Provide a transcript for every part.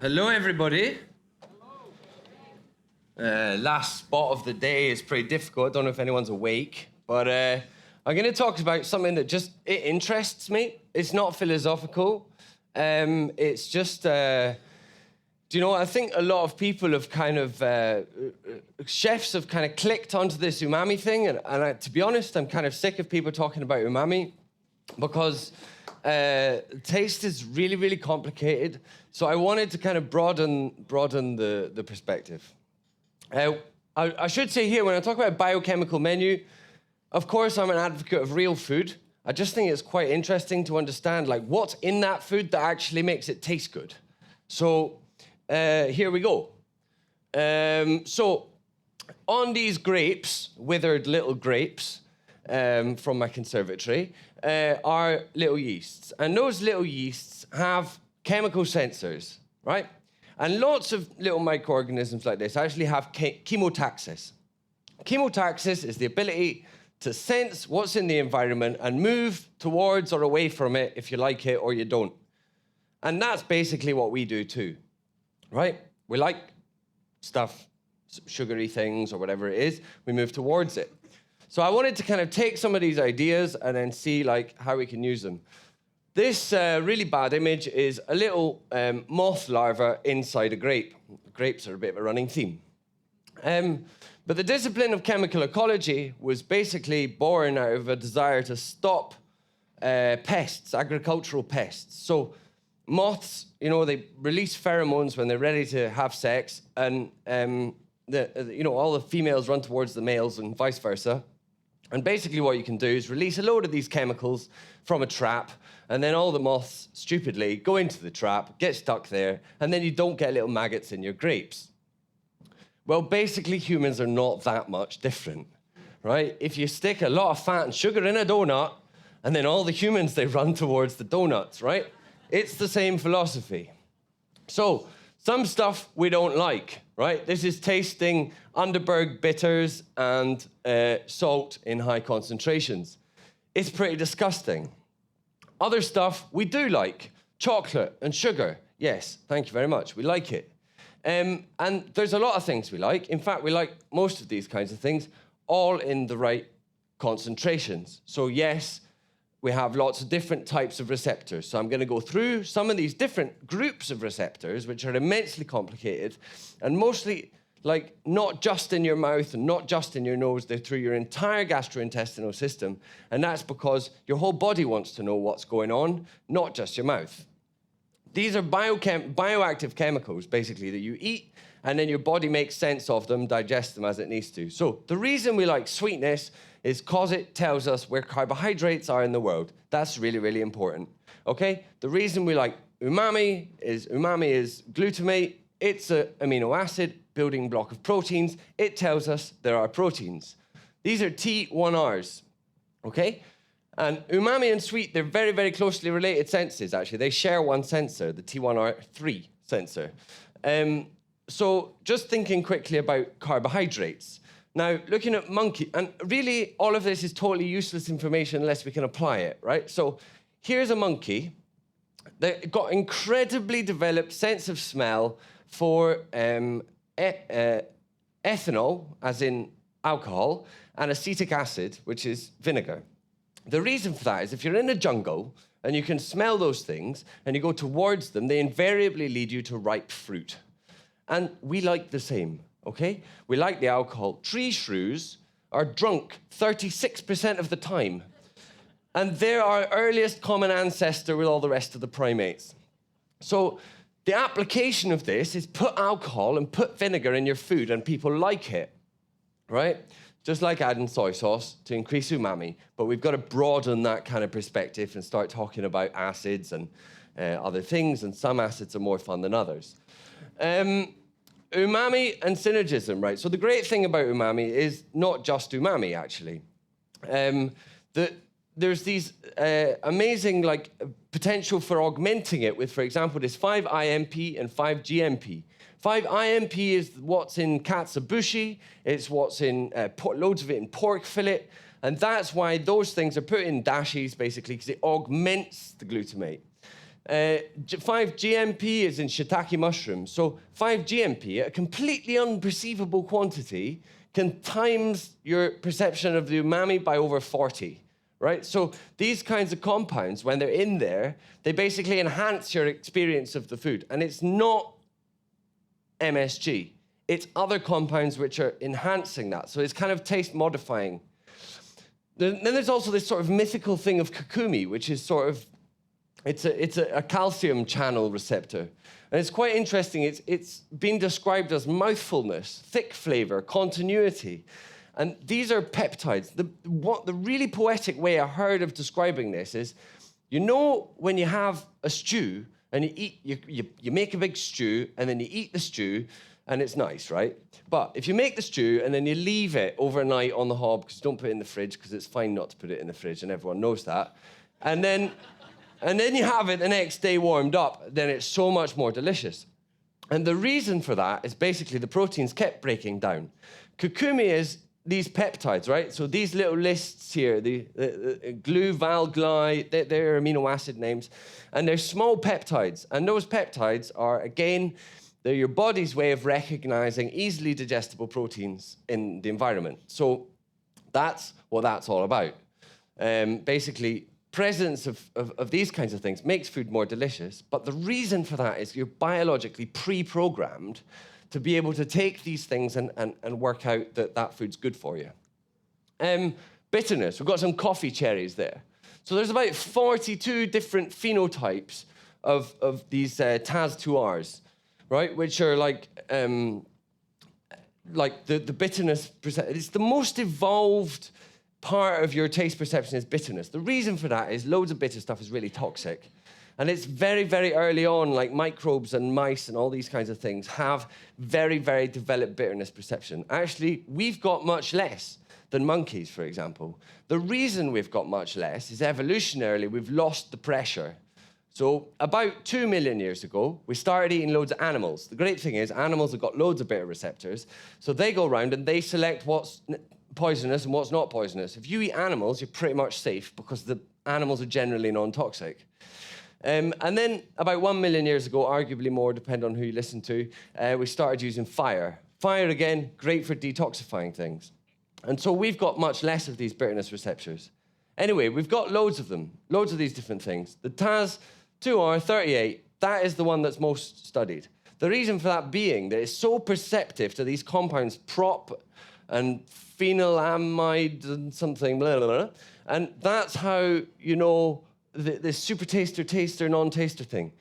Hello, everybody. Last spot of the day is pretty difficult. I don't know if anyone's awake, but I'm going to talk about something that it interests me. It's not philosophical. It's just, do you know what? I think a lot of people have chefs have kind of clicked onto this umami thing. And to be honest, I'm kind of sick of people talking about umami because taste is really, really complicated. So I wanted to kind of broaden the perspective. I should say here, when I talk about biochemical menu, of course, I'm an advocate of real food. I just think it's quite interesting to understand like what's in that food that actually makes it taste good. So here we go. So on these grapes, withered little grapes from my conservatory, are little yeasts. And those little yeasts have chemical sensors, right? And lots of little microorganisms like this actually have chemotaxis. Chemotaxis is the ability to sense what's in the environment and move towards or away from it if you like it or you don't. And that's basically what we do too, right? We like stuff, sugary things or whatever it is, we move towards it. So I wanted to kind of take some of these ideas and then see like how we can use them. This really bad image is a little moth larva inside a grape. Grapes are a bit of a running theme. But the discipline of chemical ecology was basically born out of a desire to stop pests, agricultural pests. So moths, you know, they release pheromones when they're ready to have sex, and all the females run towards the males and vice versa. And basically what you can do is release a load of these chemicals from a trap, and then all the moths stupidly go into the trap, get stuck there, and then you don't get little maggots in your grapes. Well, basically humans are not that much different, right? If you stick a lot of fat and sugar in a donut, and then all the humans, they run towards the donuts, right? It's the same philosophy. So some stuff we don't like, right? This is tasting Underberg bitters and salt in high concentrations. It's pretty disgusting. Other stuff we do like, chocolate and sugar. Yes, thank you very much, we like it. And there's a lot of things we like. In fact, we like most of these kinds of things, all in the right concentrations. So yes, we have lots of different types of receptors. So I'm going to go through some of these different groups of receptors, which are immensely complicated, and mostly like not just in your mouth and not just in your nose, they're through your entire gastrointestinal system. And that's because your whole body wants to know what's going on, not just your mouth. These are bioactive chemicals, basically, that you eat, and then your body makes sense of them, digests them as it needs to. So the reason we like sweetness is because it tells us where carbohydrates are in the world. That's really, really important, okay? The reason we like umami is glutamate. It's an amino acid, building block of proteins. It tells us there are proteins. These are T1Rs, okay? And umami and sweet, they're very, very closely related senses, actually. They share one sensor, the T1R3 sensor. So just thinking quickly about carbohydrates. Now, looking at monkey, and really all of this is totally useless information unless we can apply it, right? So here's a monkey that got incredibly developed sense of smell for ethanol, as in alcohol, and acetic acid, which is vinegar. The reason for that is if you're in a jungle and you can smell those things and you go towards them, they invariably lead you to ripe fruit. And we like the same, okay? We like the alcohol. Tree shrews are drunk 36% of the time. And they're our earliest common ancestor with all the rest of the primates. So the application of this is put alcohol and put vinegar in your food and people like it, right? Just like adding soy sauce to increase umami. But we've got to broaden that kind of perspective and start talking about acids and other things, and some acids are more fun than others. Umami and synergism, right? So the great thing about umami is not just umami, actually. There's these amazing potential for augmenting it with, for example, this 5-IMP and 5-GMP. 5-IMP is what's in katsuobushi. It's what's in loads of it in pork fillet. And that's why those things are put in dashis, basically, because it augments the glutamate. 5-GMP is in shiitake mushrooms. So 5-GMP, at a completely unperceivable quantity, can times your perception of the umami by over 40, right? So these kinds of compounds, when they're in there, they basically enhance your experience of the food. And it's not MSG. It's other compounds which are enhancing that. So it's kind of taste modifying. Then there's also this sort of mythical thing of kokumi, which is sort of, it's a calcium channel receptor. And it's quite interesting. It's been described as mouthfulness, thick flavor, continuity. And these are peptides. The really poetic way I heard of describing this is, you know, when you have a stew and you make a big stew and then you eat the stew, and it's nice, right? But if you make the stew and then you leave it overnight on the hob, because you don't put it in the fridge, because it's fine not to put it in the fridge, and everyone knows that, and then you have it the next day warmed up, then it's so much more delicious. And the reason for that is basically the proteins kept breaking down. Kokumi is these peptides, right? So these little lists here, the glu, val, gly, they're amino acid names, and they're small peptides. And those peptides are, again, they're your body's way of recognizing easily digestible proteins in the environment. So that's what that's all about. Basically, presence of these kinds of things makes food more delicious, but the reason for that is you're biologically pre-programmed to be able to take these things and work out that food's good for you. Bitterness, we've got some coffee cherries there. So there's about 42 different phenotypes of these TAS2Rs, right? Which are like the bitterness. It's the most evolved part of your taste perception is bitterness. The reason for that is loads of bitter stuff is really toxic. And it's very, very early on, like microbes and mice and all these kinds of things have very, very developed bitterness perception. Actually, we've got much less than monkeys, for example. The reason we've got much less is evolutionarily, we've lost the pressure. So about 2 million years ago, we started eating loads of animals. The great thing is animals have got loads of bitter receptors. So they go around and they select what's poisonous and what's not poisonous. If you eat animals, you're pretty much safe because the animals are generally non-toxic. And then about 1 million years ago, arguably more, depending on who you listen to, we started using fire. Fire, again, great for detoxifying things. And so we've got much less of these bitterness receptors. Anyway, we've got loads of them, loads of these different things. The TAS2R38, that is the one that's most studied. The reason for that being that it's so perceptive to these compounds, prop and phenylamide and something, blah, blah, blah. And that's how you know this super taster, non-taster thing.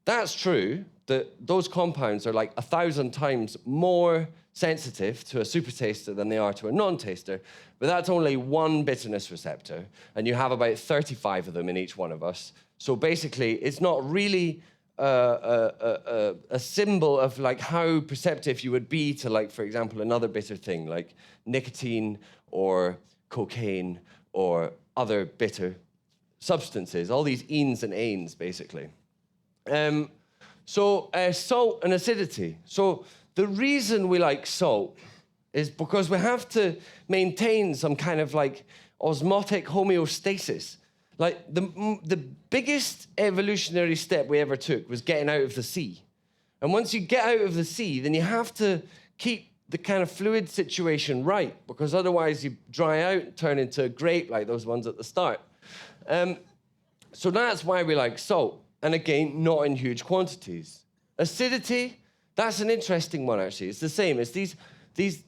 That's true, that those compounds are like 1,000 times more sensitive to a super taster than they are to a non-taster, but that's only one bitterness receptor, and you have about 35 of them in each one of us. So basically, it's not really a symbol of like how perceptive you would be to, like, for example, another bitter thing like nicotine or cocaine or other bitter substances, all these enes and anes, basically. Salt and acidity. So the reason we like salt is because we have to maintain some kind of like osmotic homeostasis. Like the biggest evolutionary step we ever took was getting out of the sea. And once you get out of the sea, then you have to keep the kind of fluid situation right, because otherwise you dry out and turn into a grape like those ones at the start. So that's why we like salt. And again, not in huge quantities. Acidity, that's an interesting one, actually. It's the same. It's these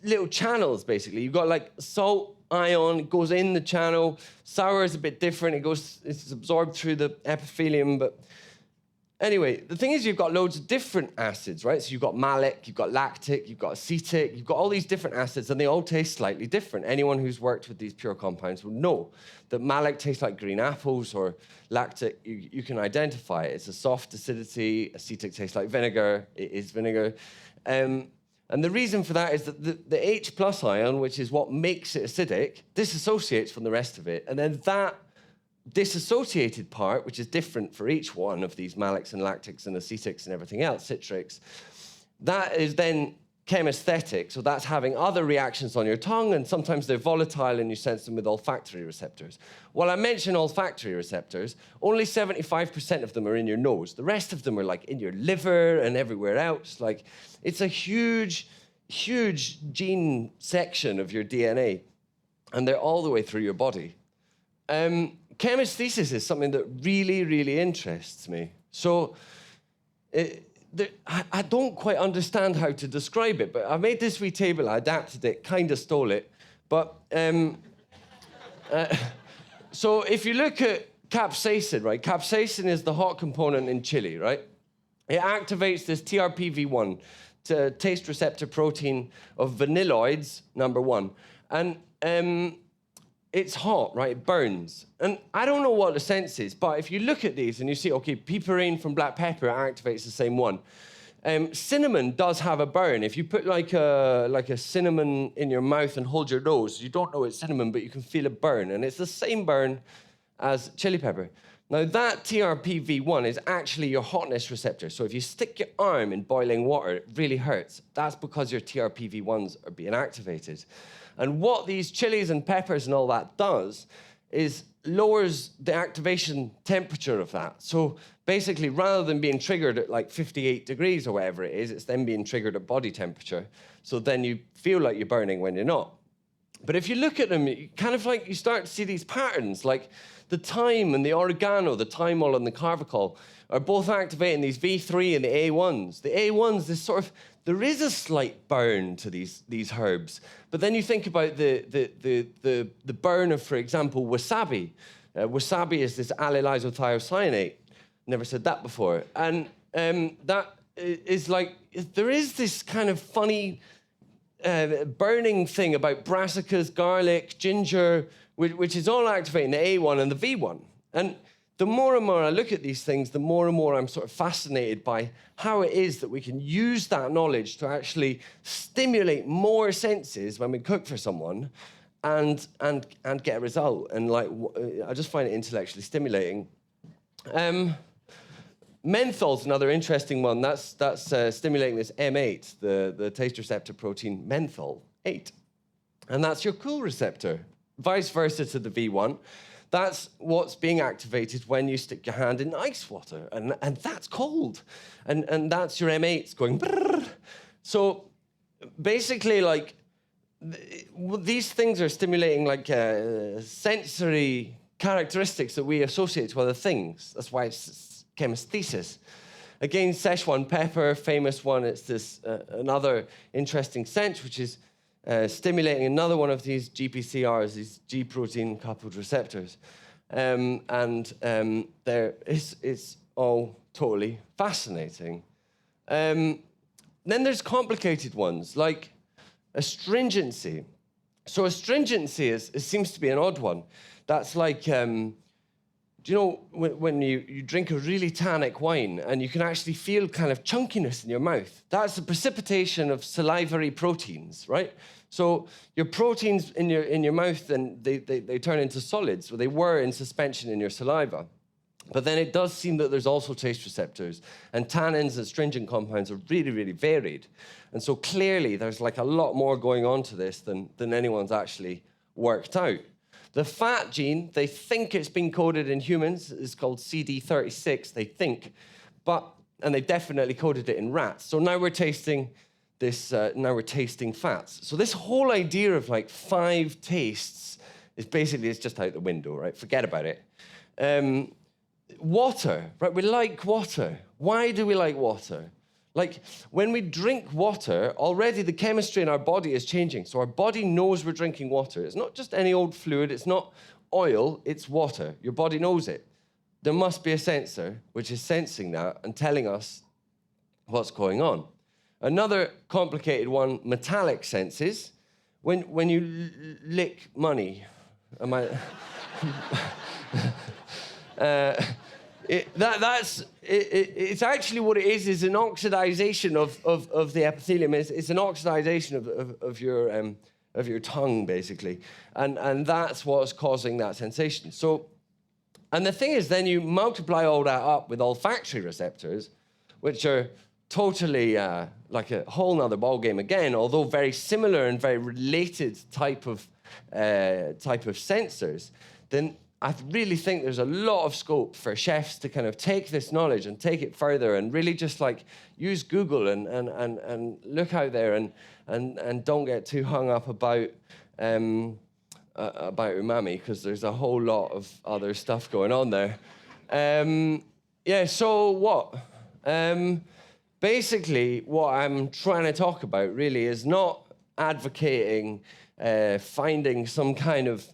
little channels, basically. You've got like salt ion, it goes in the channel. Sour is a bit different. It's absorbed through the epithelium. But anyway, the thing is you've got loads of different acids, right? So you've got malic, you've got lactic, you've got acetic, you've got all these different acids, and they all taste slightly different. Anyone who's worked with these pure compounds will know that malic tastes like green apples, or lactic, you can identify it. It's a soft acidity. Acetic tastes like vinegar. It is vinegar. And the reason for that is that the H+ ion, which is what makes it acidic, disassociates from the rest of it. And then that disassociated part, which is different for each one of these malics and lactics and acetics and everything else, citrics, that is then chemisthetic, so that's having other reactions on your tongue, and sometimes they're volatile and you sense them with olfactory receptors. Well, I mentioned olfactory receptors. Only 75% of them are in your nose. The rest of them are like in your liver and everywhere else. Like, it's a huge, huge gene section of your DNA, and they're all the way through your body. Chemisthesis is something that really, really interests me. So I don't quite understand how to describe it, but I made this wee table, I adapted it, kind of stole it. But so if you look at capsaicin, right? Capsaicin is the hot component in chili, right? It activates this TRPV1, taste receptor protein of vanilloids, number one. And it's hot, right? It burns. And I don't know what the sense is, but if you look at these and you see, okay, piperine from black pepper activates the same one. Cinnamon does have a burn. If you put like a cinnamon in your mouth and hold your nose, you don't know it's cinnamon, but you can feel a burn. And it's the same burn as chili pepper. Now, that TRPV1 is actually your hotness receptor. So if you stick your arm in boiling water, it really hurts. That's because your TRPV1s are being activated. And what these chilies and peppers and all that does is lowers the activation temperature of that. So basically, rather than being triggered at like 58 degrees or whatever it is, it's then being triggered at body temperature. So then you feel like you're burning when you're not. But if you look at them, you kind of like, you start to see these patterns, like the thyme and the oregano, the thymol and the carvacol, are both activating these V3 and the A1s. The A1s, this sort of, there is a slight burn to these herbs. But then you think about the burn of, for example, wasabi. Wasabi is this allyl isothiocyanate. Never said that before. And that is like, there is this kind of funny burning thing about brassicas, garlic, ginger, which is all activating the A1 and the V1. And the more and more I look at these things, the more and more I'm sort of fascinated by how it is that we can use that knowledge to actually stimulate more senses when we cook for someone and get a result. And like, I just find it intellectually stimulating. Menthol's another interesting one. That's stimulating this M8, the taste receptor protein menthol 8. And that's your cool receptor. Vice versa to the V1. That's what's being activated when you stick your hand in ice water, and that's cold. And that's your M8s going brrr. So basically, like, these things are stimulating like sensory characteristics that we associate to other things. That's why it's chemisthesis. Again, Szechuan pepper, famous one. It's this another interesting sense, which is stimulating another one of these GPCRs, these G protein coupled receptors. It's all totally fascinating. Then there's complicated ones, like astringency. So astringency seems to be an odd one. That's like, do you know when you drink a really tannic wine and you can actually feel kind of chunkiness in your mouth? That's the precipitation of salivary proteins, right? So your proteins in your mouth, then they turn into solids, or they were in suspension in your saliva. But then it does seem that there's also taste receptors, and tannins and astringent compounds are really, really varied. And so clearly there's like a lot more going on to this than anyone's actually worked out. The fat gene, they think it's been coded in humans. It's called CD36, they think. And they definitely coded it in rats. So now we're tasting fats. So this whole idea of like 5 tastes is basically, it's just out the window, right? Forget about it. Water, right? We like water. Why do we like water? Like, when we drink water, already the chemistry in our body is changing. So our body knows we're drinking water. It's not just any old fluid. It's not oil. It's water. Your body knows it. There must be a sensor which is sensing that and telling us what's going on. Another complicated one, metallic senses. When you lick money, it's actually what it is an oxidization of the epithelium. It's an oxidization of your tongue, basically. And that's what's causing that sensation. So, and the thing is, then you multiply all that up with olfactory receptors, which are totally like a whole nother ballgame again, although very similar and very related type of sensors, then I really think there's a lot of scope for chefs to kind of take this knowledge and take it further and really just like use Google and look out there and don't get too hung up about umami, because there's a whole lot of other stuff going on there. Yeah, so what? Basically, what I'm trying to talk about really is not advocating finding some kind of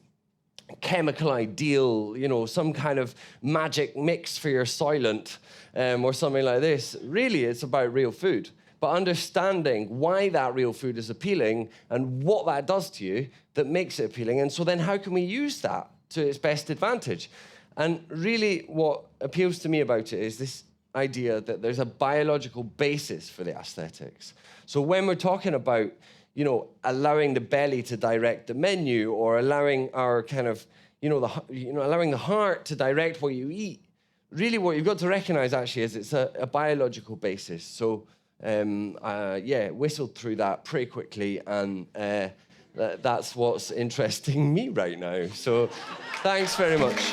chemical ideal, you know, some kind of magic mix for your Soylent or something like this. Really, it's about real food, but understanding why that real food is appealing and what that does to you that makes it appealing. And so then how can we use that to its best advantage? And really what appeals to me about it is this idea that there's a biological basis for the aesthetics. So when we're talking about, you know, allowing the belly to direct the menu, or allowing our kind of, allowing the heart to direct what you eat, really what you've got to recognize actually is it's a biological basis. So, whistled through that pretty quickly, and that's what's interesting me right now. So thanks very much.